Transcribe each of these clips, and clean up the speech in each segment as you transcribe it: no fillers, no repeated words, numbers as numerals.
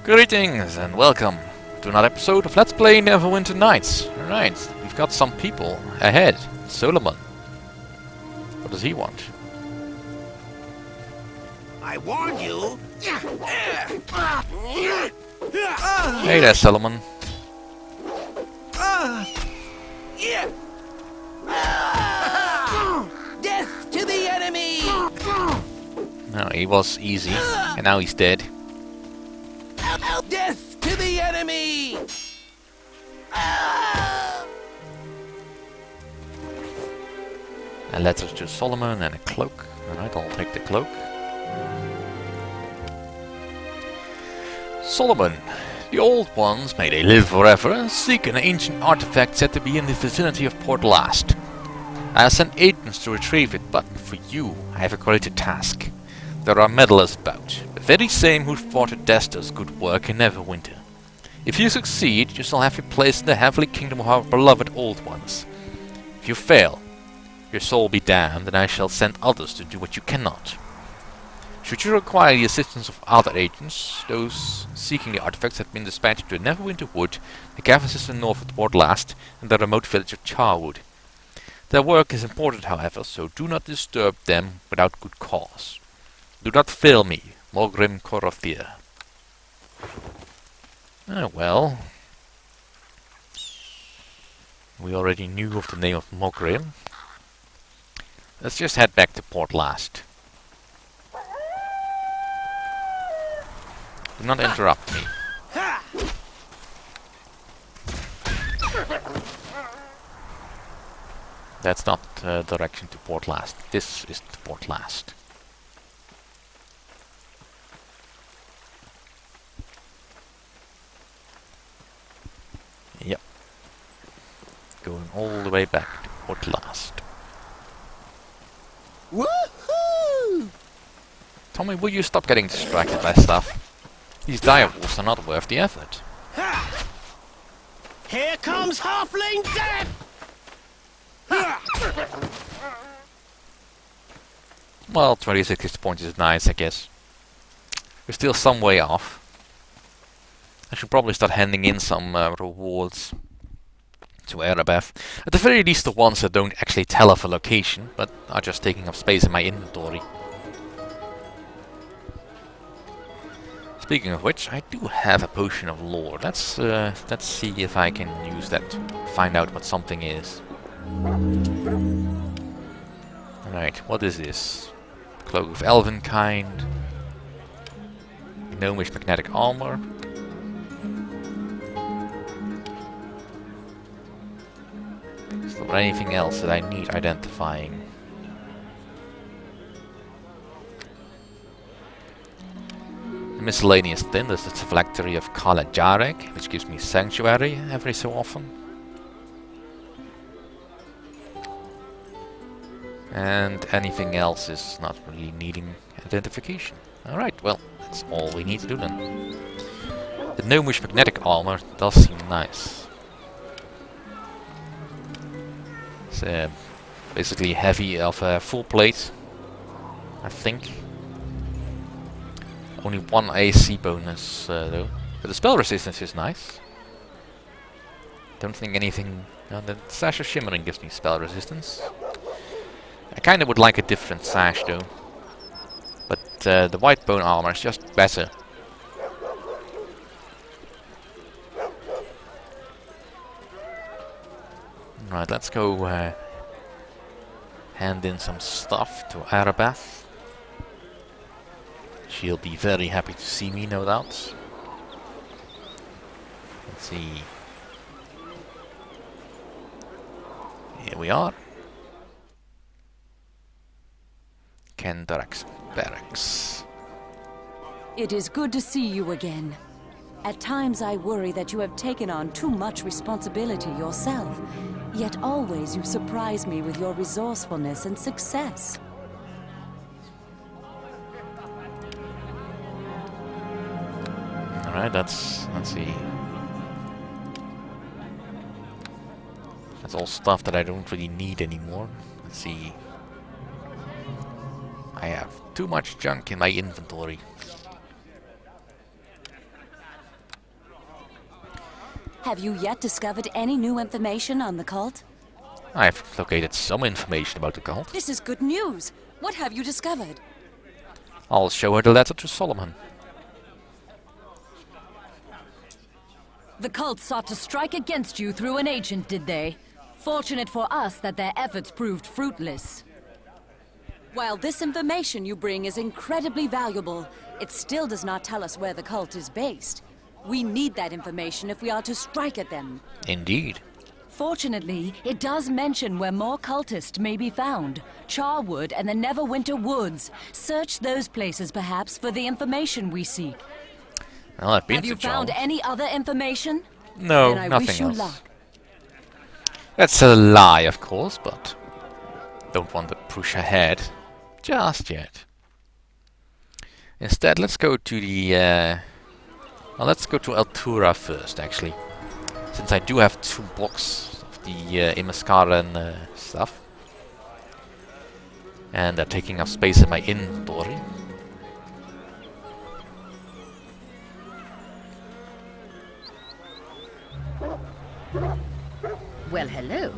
Greetings and welcome to another episode of Let's Play Neverwinter Nights. Alright, we've got some people ahead. Solomon. What does he want? I warned you! Hey there, Solomon. Death to the enemy! No, he was easy, and now he's dead. Death to the enemy! A letter to Solomon and a cloak. Alright, I'll take the cloak. Solomon. The Old Ones, may they live forever, seek an ancient artifact said to be in the vicinity of Port Last. I have sent agents to retrieve it, but for you, I have a greater task. There are meddlers about, the very same who thwarted Dester's good work in Neverwinter. If you succeed, you shall have your place in the heavenly kingdom of our beloved Old Ones. If you fail, your soul be damned, and I shall send others to do what you cannot. Should you require the assistance of other agents, those seeking the artifacts have been dispatched to Neverwinter Wood, the cavern system north of Port Last, and the remote village of Charwood. Their work is important, however, so do not disturb them without good cause. Do not fail me, Mogrim Korothir. Ah, well. We already knew of the name of Mogrim. Let's just head back to Port Last. Do not interrupt me. That's not the direction to Port Last. This is to Port Last. Yep. Going all the way back to Port Last. Woohoo! Tommy, will you stop getting distracted by stuff? These direwolves are not worth the effort. Here comes Halfling Death! Well, 26 points is nice, I guess. We're still some way off. I should probably start handing in some rewards to Erebeth. At the very least the ones that don't actually tell of a location, but are just taking up space in my inventory. Speaking of which, I do have a potion of lore. Let's see if I can use that to find out what something is. Alright, what is this? Cloak of Elven kind. Gnomish magnetic armor. Is there anything else that I need identifying? The miscellaneous thing, this is the phylactery of Kala Jarek, which gives me sanctuary every so often. And anything else is not really needing identification. Alright, well, that's all we need to do then. The gnomish magnetic armor does seem nice. It's basically heavy of a full plate, I think. Only one AC bonus though. But the spell resistance is nice. Don't think anything... the Sash of Shimmering gives me spell resistance. I kinda would like a different sash though. But the white bone armor is just better. Right, let's go hand in some stuff to Erebeth. She'll be very happy to see me, no doubt. Let's see. Here we are. Kendarak's barracks. It is good to see you again. At times I worry that you have taken on too much responsibility yourself, yet always you surprise me with your resourcefulness and success. Alright, let's see. That's all stuff that I don't really need anymore. Let's see. I have too much junk in my inventory. Have you yet discovered any new information on the cult? I've located some information about the cult. This is good news. What have you discovered? I'll show her the letter to Solomon. The cult sought to strike against you through an agent, did they? Fortunate for us that their efforts proved fruitless. While this information you bring is incredibly valuable, it still does not tell us where the cult is based. We need that information if we are to strike at them. Indeed. Fortunately, it does mention where more cultists may be found. Charwood and the Neverwinter Woods. Search those places, perhaps, for the information we seek. Well, I've been Have to you found Charwood. any other information? No, Then I nothing wish you else. luck. That's a lie, of course, but don't want to push ahead just yet. Instead, let's go to the... well, let's go to Altura first, actually. Since I do have 2 blocks of the Imaskaren stuff. And they're taking up space in my inventory. Well, hello.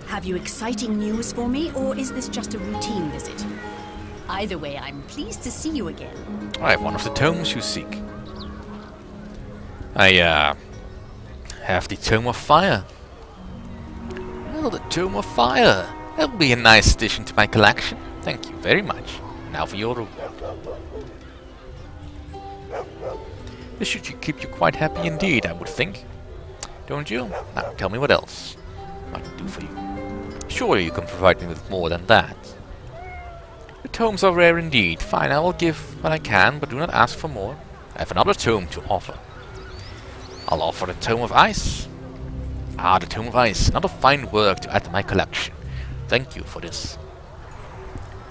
Have you exciting news for me, or is this just a routine visit? Either way, I'm pleased to see you again. I have one of the tomes you seek. I have the Tome of Fire. Well, the Tome of Fire. That will be a nice addition to my collection. Thank you very much. Now for your reward. This should keep you quite happy indeed, I would think. Don't you? Now tell me what else I can do for you. Surely you can provide me with more than that. The tomes are rare indeed. Fine, I will give what I can, but do not ask for more. I have another tome to offer. I'll offer the Tome of Ice. Ah, the Tome of Ice. Another fine work to add to my collection. Thank you for this.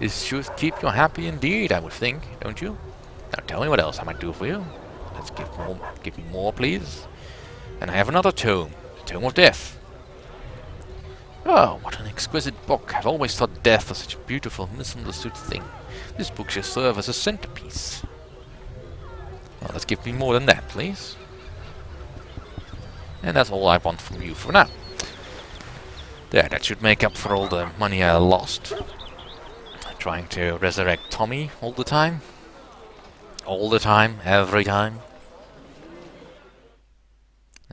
This should keep you happy indeed, I would think, don't you? Now tell me what else I might do for you. Let's give me more, please. And I have another tome, the Tome of Death. Oh, what an exquisite book. I've always thought death was such a beautiful, misunderstood thing. This book should serve as a centerpiece. Well, let's give me more than that, please. And that's all I want from you for now. There, that should make up for all the money I lost. Trying to resurrect Tommy all the time. All the time, every time.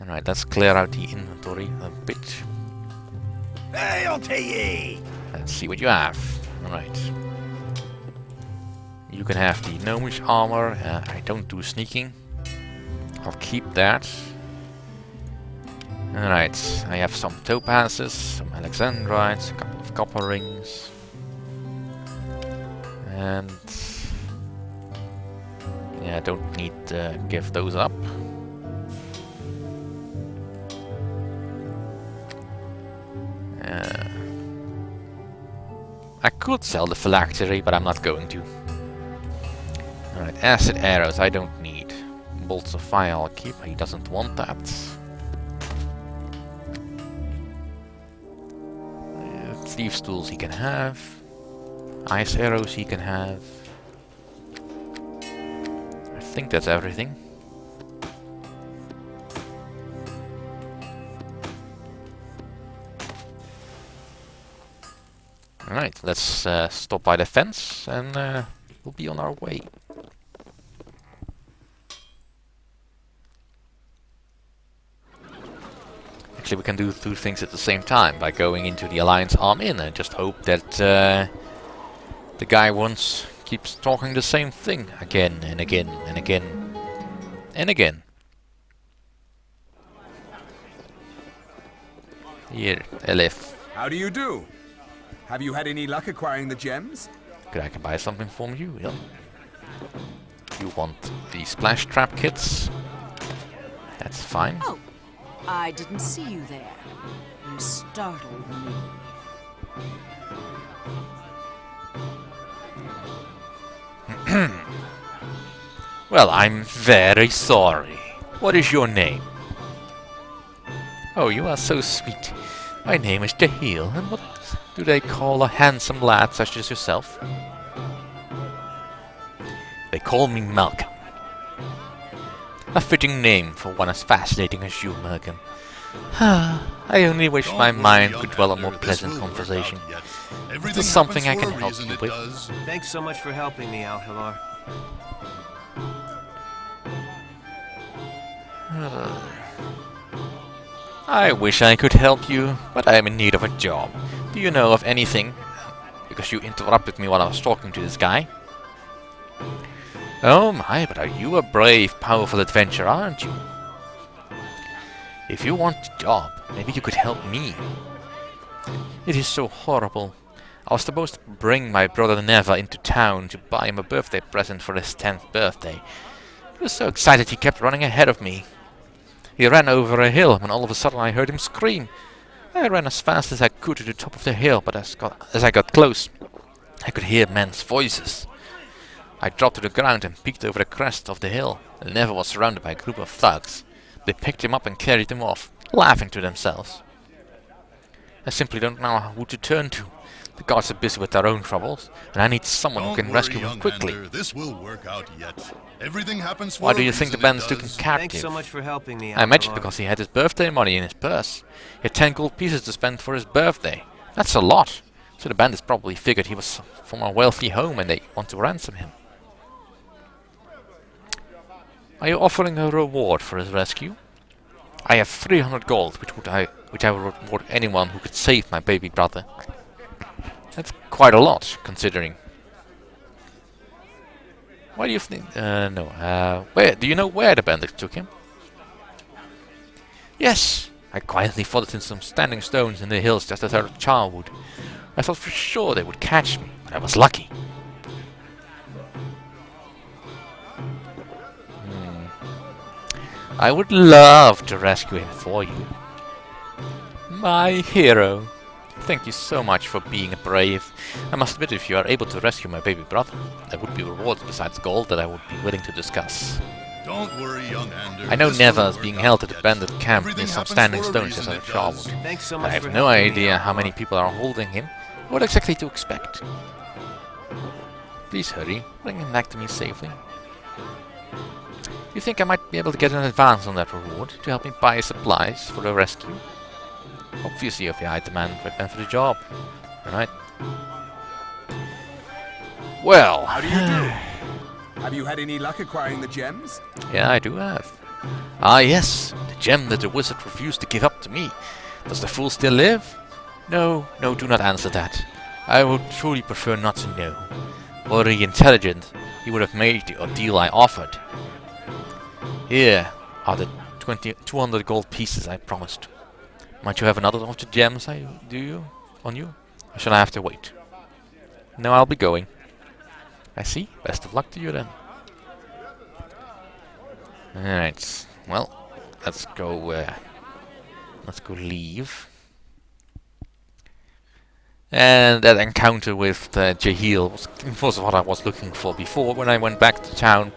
Alright, let's clear out the inventory a bit. Hail to ye! Let's see what you have. Alright. You can have the gnomish armor. I don't do sneaking. I'll keep that. Alright, I have some topazes, some alexandrites, a couple of copper rings. And... yeah, I don't need to give those up. I could sell the phylactery, but I'm not going to. Alright, acid arrows I don't need. Bolts of fire I'll keep, he doesn't want that. Thieves' tools he can have. Ice arrows he can have. I think that's everything. Alright, let's stop by the fence and we'll be on our way. Actually, we can do 2 things at the same time by going into the Alliance Arm Inn and just hope that the guy once keeps talking the same thing again and again and again and again. Here, Elif. How do you do? Have you had any luck acquiring the gems? I can buy something from you, yeah. You want the splash trap kits? That's fine. Oh, I didn't see you there. You startled me. Well, I'm very sorry. What is your name? Oh, you are so sweet. My name is Dahil, and what do they call a handsome lad such as yourself? They call me Malcolm. A fitting name for one as fascinating as you, Merkin. I only wish my mind could dwell on more pleasant conversation. Is there something I can help you with? Thanks so much for helping me, Al-Hilar. I wish I could help you, but I am in need of a job. Do you know of anything? Because you interrupted me while I was talking to this guy. Oh my, but are you a brave, powerful adventurer, aren't you? If you want a job, maybe you could help me. It is so horrible. I was supposed to bring my brother Neva into town to buy him a birthday present for his 10th birthday. He was so excited he kept running ahead of me. He ran over a hill when all of a sudden I heard him scream. I ran as fast as I could to the top of the hill, but as I got close, I could hear men's voices. I dropped to the ground and peeked over the crest of the hill. Neva was surrounded by a group of thugs. They picked him up and carried him off, laughing to themselves. I simply don't know who to turn to. The guards are busy with their own troubles, and I need someone who can rescue him quickly. This will work out yet. Everything happens for Why do you think the bandits took him captive? Thanks so much for helping me, I imagine because he had his birthday money in his purse. He had 10 gold pieces to spend for his birthday. That's a lot. So the bandits probably figured he was from a wealthy home and they want to ransom him. Are you offering a reward for his rescue? I have 300 gold, which I will reward anyone who could save my baby brother. That's quite a lot, considering. Why do you think? No. Where do you know where the bandits took him? Yes, I quietly followed in some standing stones in the hills just outside of Charwood. I thought for sure they would catch me, but I was lucky. I would love to rescue him for you. My hero. Thank you so much for being brave. I must admit, if you are able to rescue my baby brother, there would be rewards besides gold that I would be willing to discuss. Don't worry, young Ander. I know Neva is being held at the bandit camp near some standing stones just outside Charwood. Thanks so I much have for no helping me, idea how Al-Hilar. many people are holding him, or what exactly to expect. Please hurry, bring him back to me safely. Do you think I might be able to get an advance on that reward to help me buy supplies for the rescue? Obviously, if you hired the man right for the job. Alright. Well. How do you do? Have you had any luck acquiring the gems? Yeah, I do have. Ah, yes. The gem that the wizard refused to give up to me. Does the fool still live? No, do not answer that. I would truly prefer not to know. Were he intelligent, he would have made the deal I offered. Here are the 200 gold pieces I promised. Might you have another of the gems on you? Or shall I have to wait? No, I'll be going. I see. Best of luck to you then. Alright. Well, let's go leave. And that encounter with Jahil was what I was looking for before when I went back to town.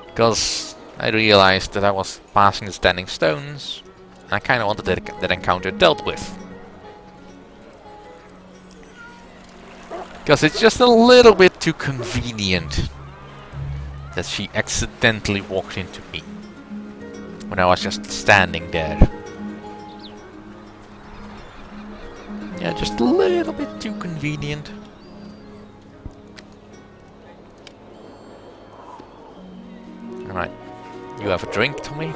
Because I realized that I was passing the standing stones. I kind of wanted that encounter dealt with. Because it's just a little bit too convenient that she accidentally walked into me when I was just standing there. Yeah, just a little bit too convenient. Alright. You have a drink, Tommy?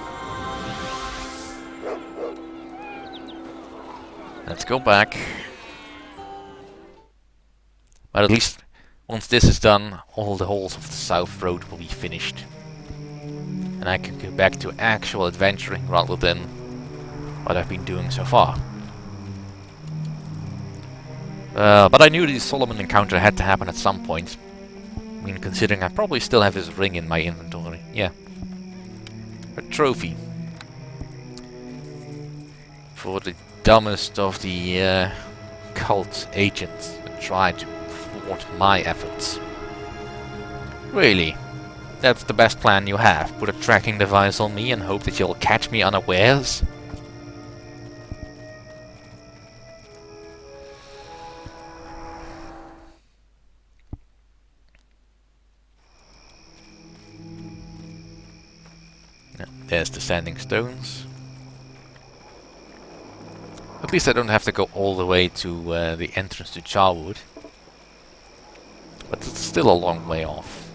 Let's go back. But at least once this is done, all the holes of the South Road will be finished. And I can go back to actual adventuring rather than what I've been doing so far. But I knew the Solomon encounter had to happen at some point. I mean, considering I probably still have his ring in my inventory. Yeah. A trophy. For the dumbest of the cult agents that tried to thwart my efforts. Really? That's the best plan you have? Put a tracking device on me and hope that you'll catch me unawares? Yeah, there's the standing stones. At least I don't have to go all the way to the entrance to Charwood. But it's still a long way off.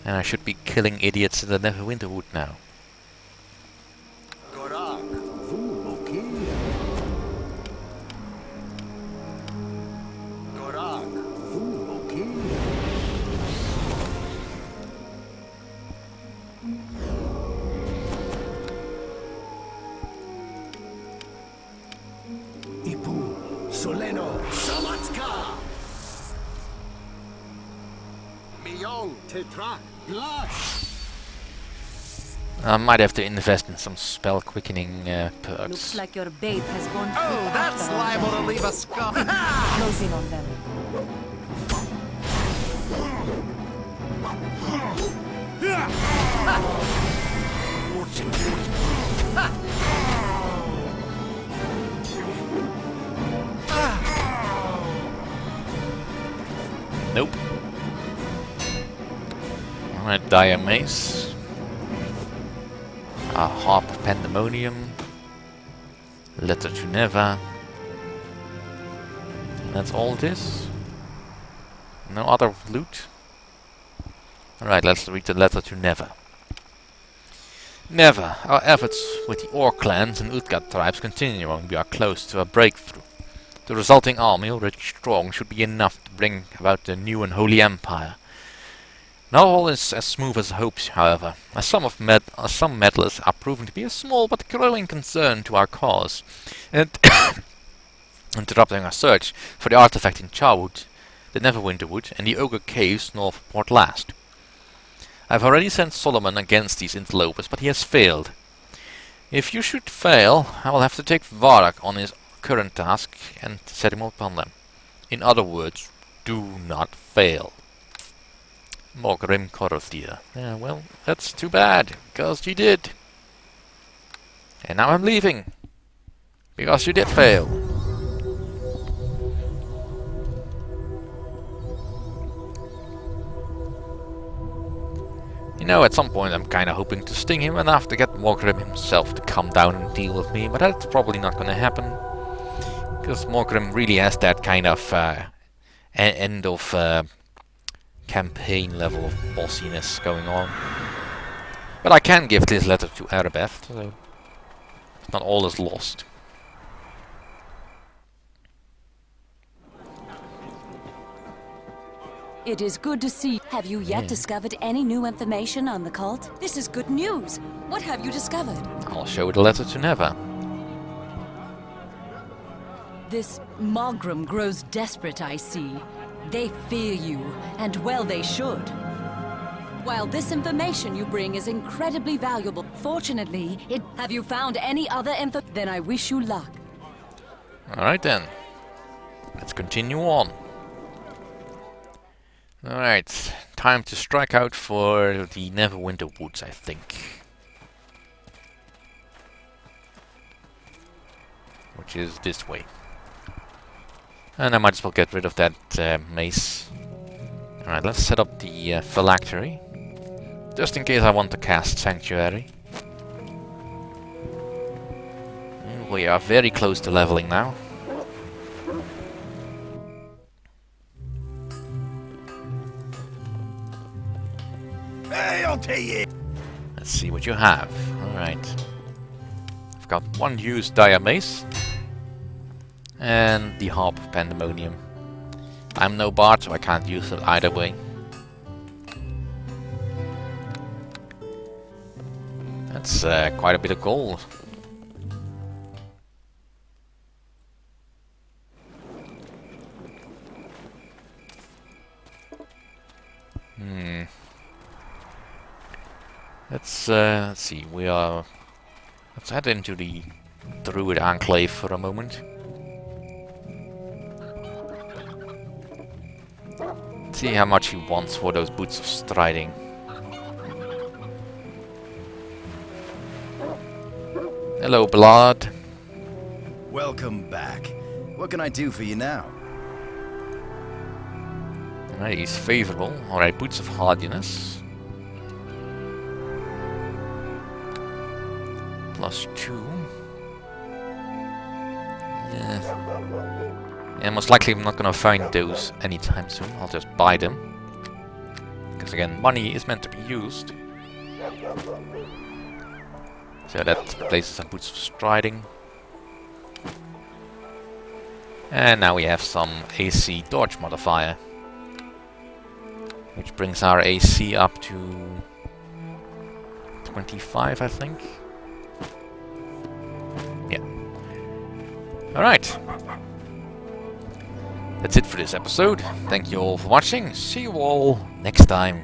And I should be killing idiots in the Neverwinter Wood now. Soleno Samatska Miyong Tetra Glash. I might have to invest in some spell quickening perks. Looks like your bait has gone free. Oh, that's after all. liable to leave a scar. Closing on them. Nope. Alright, Dire Mace. A Harp of Pandemonium. Letter to Neva. And that's all it is. No other loot. Alright, let's read the letter to Neva. Neva, our efforts with the Orc clans and Utgard tribes continue and we are close to a breakthrough. The resulting army, already strong, should be enough to bring about the new and holy empire. Not all is as smooth as hopes, however, as some meddlers are proving to be a small but growing concern to our cause, and interrupting our search for the artifact in Charwood, the Neverwinter Wood, and the Ogre Caves north of Port Last. I have already sent Solomon against these interlopers, but he has failed. If you should fail, I will have to take Varak on his current task and set him upon them. In other words, do not fail. Morgrim Korothier. Yeah, well, that's too bad, because you did. And now I'm leaving, because you did fail. You know, at some point I'm kinda hoping to sting him enough to get Morgrim himself to come down and deal with me, but that's probably not gonna happen. Because Morgrim really has that kind of end of campaign level of bossiness going on. But I can give this letter to Arabeth, so it's not all is lost. It is good to see. Have you yet discovered any new information on the cult? This is good news. What have you discovered? I'll show the letter to Neva. This Morgrim grows desperate, I see. They fear you, and well they should. While this information you bring is incredibly valuable, Fortunately, have you found any other info? then I wish you luck. Alright then. Let's continue on. Alright, time to strike out for the Neverwinter Woods, I think. Which is this way. And I might as well get rid of that mace. Alright, let's set up the phylactery. Just in case I want to cast Sanctuary. We are very close to leveling now. Let's see what you have. Alright. I've got one used Dire Mace. And the Harp of Pandemonium. I'm no bard, so I can't use it either way. That's quite a bit of gold. Let's see. Let's head into the Druid Enclave for a moment. See how much he wants for those boots of striding. Hello, Blood. Welcome back. What can I do for you now? Alright, he's favorable. Alright, boots of hardiness. +2. Yeah, most likely I'm not gonna find those anytime soon. I'll just buy them. Because again, money is meant to be used. So that places some boots of striding. And now we have some AC dodge modifier. Which brings our AC up to 25, I think. Yeah. Alright. That's it for this episode. Thank you all for watching. See you all next time.